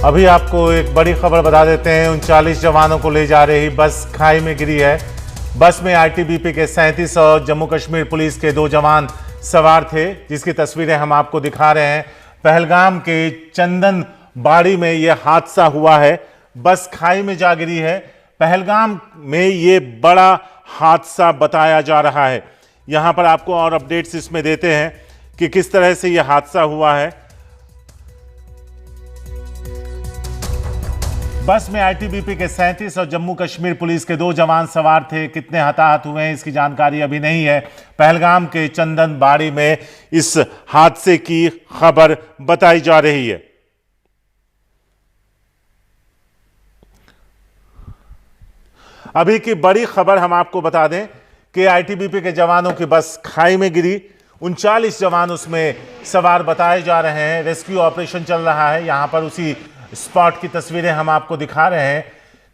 अभी आपको एक बड़ी खबर बता देते हैं। 39 जवानों को ले जा रही बस खाई में गिरी है। बस में आईटीबीपी के 37 और जम्मू कश्मीर पुलिस के 2 जवान सवार थे, जिसकी तस्वीरें हम आपको दिखा रहे हैं। पहलगाम के चंदन बाड़ी में यह हादसा हुआ है। बस खाई में जा गिरी है। पहलगाम में यह बड़ा हादसा बताया जा रहा है। यहां पर आपको और अपडेट्स इसमें देते हैं कि किस तरह से यह हादसा हुआ है। बस में आईटीबीपी के 37 और जम्मू कश्मीर पुलिस के 2 जवान सवार थे। कितने हताहत हुए हैं इसकी जानकारी अभी नहीं है। पहलगाम के चंदन बाड़ी में इस हादसे की खबर बताई जा रही है। अभी की बड़ी खबर हम आपको बता दें कि आईटीबीपी के जवानों की बस खाई में गिरी। 39 जवान उसमें सवार बताए जा रहे हैं। रेस्क्यू ऑपरेशन चल रहा है। यहां पर उसी स्पॉट की तस्वीरें हम आपको दिखा रहे हैं।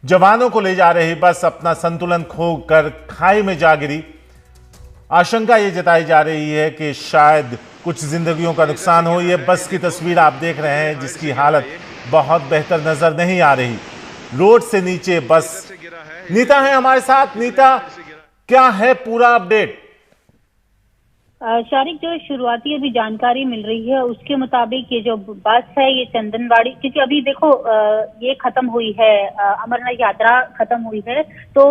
जवानों को ले जा रही बस अपना संतुलन खोकर खाई में जा गिरी। आशंका यह जताई जा रही है कि शायद कुछ जिंदगियों का नुकसान हो। यह बस की तस्वीर आप देख रहे हैं, जिसकी हालत बहुत बेहतर नजर नहीं आ रही। रोड से नीचे बस। नीता है हमारे साथ। नीता, क्या है पूरा अपडेट? शारिक, जो शुरुआती अभी जानकारी मिल रही है उसके मुताबिक ये जो बस है ये चंदनबाड़ी, क्योंकि अभी देखो ये खत्म हुई है, अमरनाथ यात्रा खत्म हुई है, तो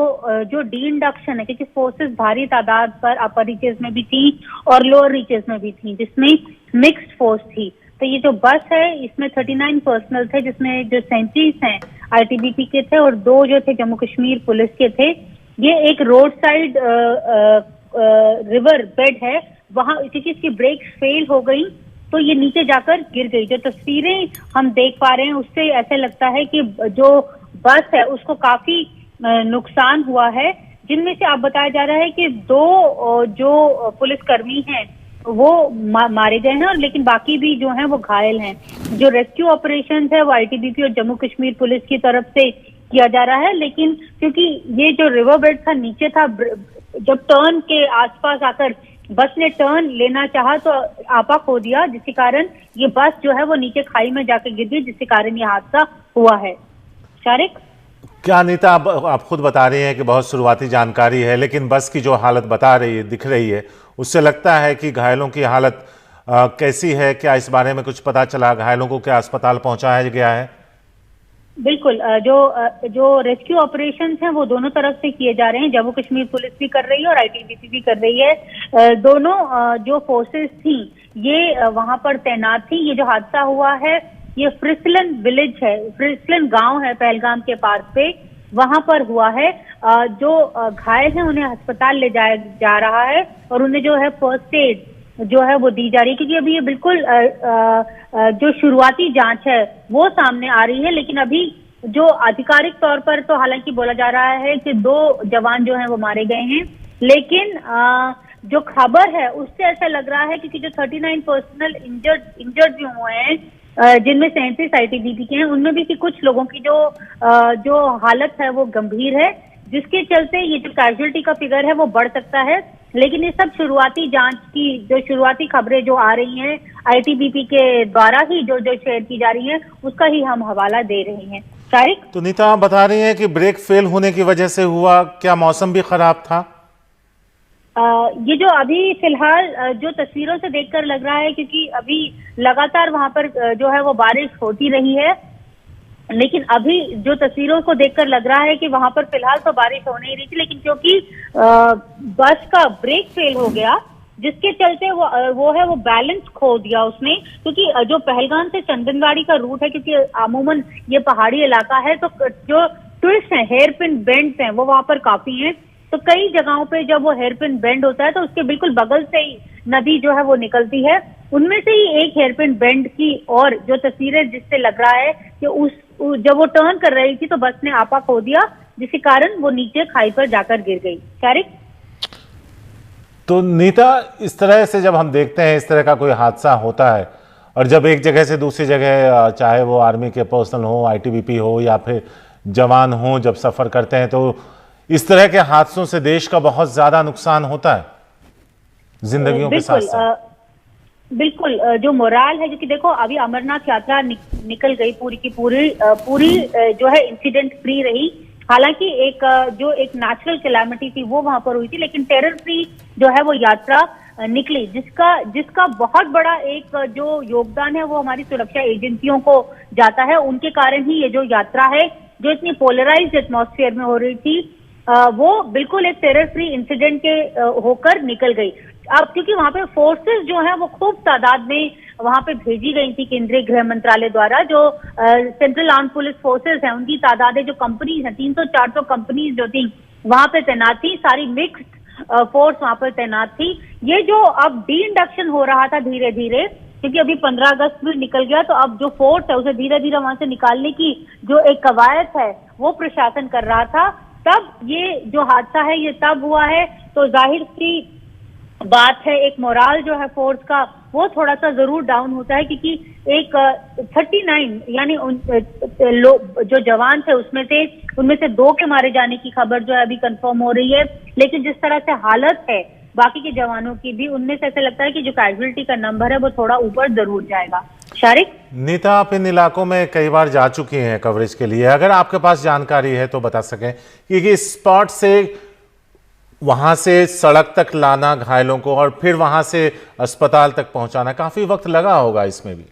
जो डी इंडक्शन है, क्योंकि फोर्सेस भारी तादाद पर अपर रीचेस में भी थी और लोअर रीचेस में भी थी, जिसमें मिक्स्ड फोर्स थी। तो ये जो बस है इसमें 39 पर्सनल थे, जिसमें जो 37 हैं आईटीबीपी के थे और 2 जो थे जम्मू कश्मीर पुलिस के थे। ये एक रोड साइड रिवर बेड है, वहां क्योंकि इसकी ब्रेक्स फेल हो गई तो ये नीचे जाकर गिर गई। जो तस्वीरें हम देख पा रहे हैं उससे ऐसे लगता है कि जो बस है उसको काफी नुकसान हुआ है, जिनमें से आप बताया जा रहा है कि 2 जो पुलिसकर्मी हैं वो मारे गए हैं, और लेकिन बाकी भी जो हैं वो घायल हैं। जो रेस्क्यू ऑपरेशन है वो आईटीबीपी और जम्मू कश्मीर पुलिस की तरफ से किया जा रहा है, लेकिन क्योंकि ये जो रिवर बेड था नीचे था, जब टर्न के आसपास आकर बस ने टर्न लेना चाहा तो आपा खो दिया, जिसके कारण ये बस जो है वो नीचे खाई में जाकर गिर गई, जिसके कारण ये हादसा हुआ है। शारिक, क्या नीता, आप खुद बता रही हैं कि बहुत शुरुआती जानकारी है, लेकिन बस की जो हालत बता रही है, दिख रही है, उससे लगता है कि घायलों की हालत कैसी है? क्या इस बारे में कुछ पता चला? घायलों को क्या अस्पताल पहुंचाया गया है? बिल्कुल, जो रेस्क्यू ऑपरेशन हैं वो दोनों तरफ से किए जा रहे हैं। जम्मू कश्मीर पुलिस भी कर रही है और आईटीबीपी भी कर रही है। दोनों जो फोर्सेस थी ये वहां पर तैनात थी। ये जो हादसा हुआ है ये फ्रिसलन विलेज है, फ्रिसलन गांव है पहलगाम के पास पे, वहां पर हुआ है। जो घायल हैं उन्हें अस्पताल ले जाया जा रहा है और उन्हें जो है फर्स्ट एड जो है वो दी जा रही है, क्योंकि अभी ये बिल्कुल जो शुरुआती जांच है वो सामने आ रही है। लेकिन अभी जो आधिकारिक तौर पर तो हालांकि बोला जा रहा है कि 2 जवान जो हैं वो मारे गए हैं, लेकिन जो खबर है उससे ऐसा लग रहा है क्योंकि जो 39 पर्सनल इंजर्ड भी हुए हैं, जिनमें 37 आईटीबीपी के हैं, उनमें भी कुछ लोगों की जो हालत है वो गंभीर है, जिसके चलते ये जो कैजुअल्टी का फिगर है वो बढ़ सकता है। लेकिन ये सब शुरुआती जांच की जो शुरुआती खबरें जो आ रही हैं आईटीबीपी के द्वारा ही जो शेयर की जा रही हैं उसका ही हम हवाला दे रहे हैं। शारिक, तो नीता, आप बता रही हैं कि ब्रेक फेल होने की वजह से हुआ, क्या मौसम भी खराब था? ये जो अभी फिलहाल जो तस्वीरों से देखकर लग रहा है, क्योंकि अभी लगातार वहां पर जो है वो बारिश होती रही है, लेकिन अभी जो तस्वीरों को देखकर लग रहा है कि वहां पर फिलहाल तो बारिश हो नहीं रही थी, लेकिन क्योंकि बस का ब्रेक फेल हो गया जिसके चलते वो बैलेंस खो दिया उसने। क्योंकि जो पहलगाम से चंदनबाड़ी का रूट है, क्योंकि अमूमन ये पहाड़ी इलाका है, तो जो ट्विस्ट है, हेयर पिन बेंड्स हैं वो वहां पर काफी हैं। तो कई जगहों पे जब वो हेयर पिन बेंड होता है तो उसके बिल्कुल बगल से ही नदी जो है वो निकलती है। उनमें से ही एक हेयर पिन बेंड की और जो तस्वीरें जिससे लग रहा है कि जब वो टर्न कर रही थी तो बस ने आपा खो दिया, जिसके कारण वो नीचे खाई पर जाकर गिर गई। शारिक, तो नीता, इस तरह से जब हम देखते हैं इस तरह का कोई हादसा होता है और जब एक जगह से दूसरी जगह, चाहे वो आर्मी के पर्सनल हो, आईटीबीपी हो या फिर जवान हो, जब सफर करते हैं तो इस तरह के हादसों से देश का बहुत ज्यादा नुकसान होता है जिंदगियों के साथ साथ। बिल्कुल, जो मोराल है, जो कि देखो अभी अमरनाथ यात्रा निकल गई पूरी की पूरी जो है इंसिडेंट फ्री रही। हालांकि जो एक नेचुरल कैलामिटी थी वो वहां पर हुई थी, लेकिन टेरर फ्री जो है वो यात्रा निकली, जिसका बहुत बड़ा एक जो योगदान है वो हमारी सुरक्षा एजेंसियों को जाता है। उनके कारण ही ये जो यात्रा है, जो इतनी पोलराइज्ड एटमॉस्फेयर में हो रही थी, वो बिल्कुल एक टेरर फ्री इंसिडेंट के होकर निकल गई। अब क्योंकि वहां पे फोर्सेस जो है वो खूब तादाद में वहां पे भेजी गई थी केंद्रीय गृह मंत्रालय द्वारा। जो सेंट्रल आर्म पुलिस फोर्सेस है उनकी तादादें, जो कंपनीज है 300-400 कंपनीज जो थी वहां पे तैनात थी, सारी मिक्स्ड फोर्स वहां पर तैनात थी। ये जो अब डी इंडक्शन हो रहा था धीरे धीरे, क्योंकि अभी 15 अगस्त भी निकल गया, तो अब जो फोर्स है उसे धीरे धीरे वहां से निकालने की जो एक कवायद है वो प्रशासन कर रहा था। तब ये जो हादसा है ये तब हुआ है, तो जाहिर सी बात है एक मोराल जो है फोर्स का वो थोड़ा सा जरूर डाउन होता है, क्योंकि एक 39 यानी जो जवान थे उनमें से 2 के मारे जाने की खबर जो है अभी कंफर्म हो रही है। लेकिन जिस तरह से हालत है बाकी के जवानों की भी, उनमें से ऐसा लगता है कि जो कैजुअलिटी का नंबर है वो थोड़ा ऊपर जरूर जाएगा। शारिक, नीता, आप इन इलाकों में कई बार जा चुकी हैं कवरेज के लिए, अगर आपके पास जानकारी है तो बता सकें कि इस स्पॉट से वहां से सड़क तक लाना घायलों को और फिर वहां से अस्पताल तक पहुंचाना, काफी वक्त लगा होगा इसमें भी।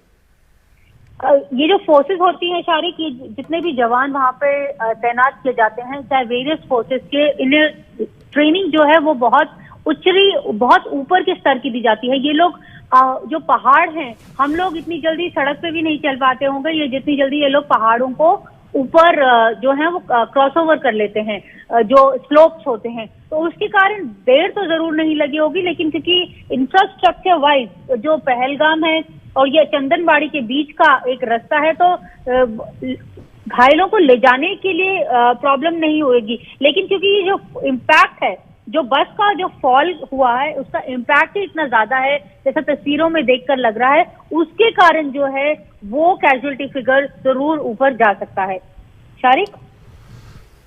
ये जो फोर्सेस होती हैं शारिक, ये जितने भी जवान वहां पे तैनात किए जाते हैं, चाहे वेरियस फोर्सेस के, इन्हें ट्रेनिंग जो है वो बहुत ऊपर के स्तर की दी जाती है। ये लोग जो पहाड़ हैं, हम लोग इतनी जल्दी सड़क पे भी नहीं चल पाते होंगे, ये जितनी जल्दी ये लोग पहाड़ों को ऊपर जो है वो क्रॉस ओवर कर लेते हैं, जो स्लोप्स होते हैं, तो उसके कारण देर तो जरूर नहीं लगी होगी। लेकिन क्योंकि इंफ्रास्ट्रक्चर वाइज जो पहलगाम है और ये चंदनबाड़ी के बीच का एक रास्ता है, तो घायलों को ले जाने के लिए प्रॉब्लम नहीं होगी। लेकिन क्योंकि ये जो इम्पैक्ट है, जो बस का जो फॉल हुआ है उसका इम्पैक्ट ही इतना ज्यादा है, जैसा तस्वीरों में देखकर लग रहा है, उसके कारण जो है वो कैजुअलिटी फिगर जरूर ऊपर जा सकता है। शारिक,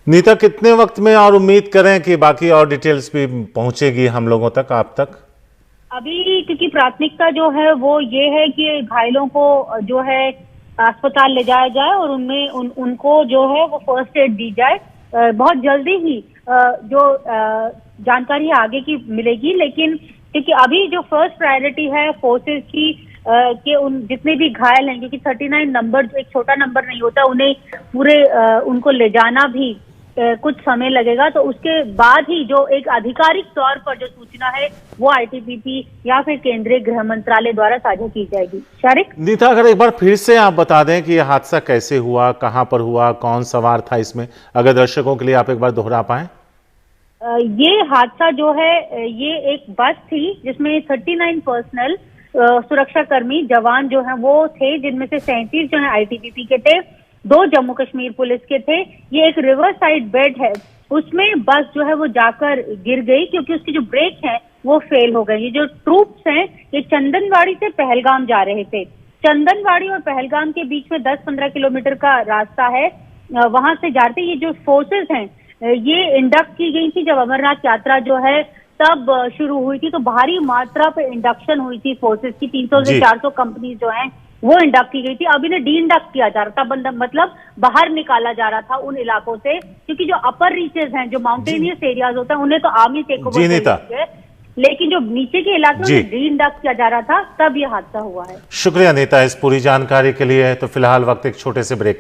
नीता, कितने वक्त में और उम्मीद करें कि बाकी और डिटेल्स भी पहुंचेगी हम लोगों तक, आप तक? अभी क्योंकि प्राथमिकता जो है वो ये है कि घायलों को जो है अस्पताल ले जाया जाए और उनमें उनको जो है वो फर्स्ट एड दी जाए। बहुत जल्दी ही जो जानकारी आगे की मिलेगी, लेकिन क्योंकि अभी जो फर्स्ट प्रायोरिटी है फोर्सेस की कि उन जितने भी घायल हैं, क्योंकि 39 नंबर जो एक छोटा नंबर नहीं होता, उन्हें पूरे उनको ले जाना भी कुछ समय लगेगा। तो उसके बाद ही जो एक आधिकारिक तौर पर जो सूचना है वो आईटीबीपी या फिर केंद्रीय गृह मंत्रालय द्वारा साझा की जाएगी। शारिक, नीता, अगर एक बार फिर से आप बता दें कि यह हादसा कैसे हुआ, कहां पर हुआ, कौन सवार था इसमें, अगर दर्शकों के लिए आप एक बार दोहरा पाएं। ये हादसा जो है ये एक बस थी जिसमें 39 पर्सनल सुरक्षा कर्मी जवान जो हैं वो थे, जिनमें से 37 जो है आईटीबीपी के थे, 2 जम्मू कश्मीर पुलिस के थे। ये एक रिवर साइड बेड है, उसमें बस जो है वो जाकर गिर गई क्योंकि उसकी जो ब्रेक है वो फेल हो गई। ये जो ट्रूप्स हैं ये चंदनबाड़ी से पहलगाम जा रहे थे। चंदनबाड़ी और पहलगाम के बीच में 10-15 किलोमीटर का रास्ता है, वहां से जाते ये जो फोर्सेस हैं ये इंडक्ट की गई थी जब अमरनाथ यात्रा जो है तब शुरू हुई थी। तो भारी मात्रा पे इंडक्शन हुई थी फोर्सेस की, 300 से 400 कंपनी जो हैं वो इंडक्ट की गई थी। अब इन्हें डी इंडक्ट किया जा रहा था, मतलब बाहर निकाला जा रहा था उन इलाकों से, क्योंकि जो अपर रीचेस हैं, जो माउंटेनियस एरियाज होता है, उन्हें तो आर्मी टेक ओवर कर रही है, लेकिन जो नीचे के इलाके में डी इंडक्ट किया जा रहा था, तब यह हादसा हुआ है। शुक्रिया नीता इस पूरी जानकारी के लिए। तो फिलहाल वक्त एक छोटे से ब्रेक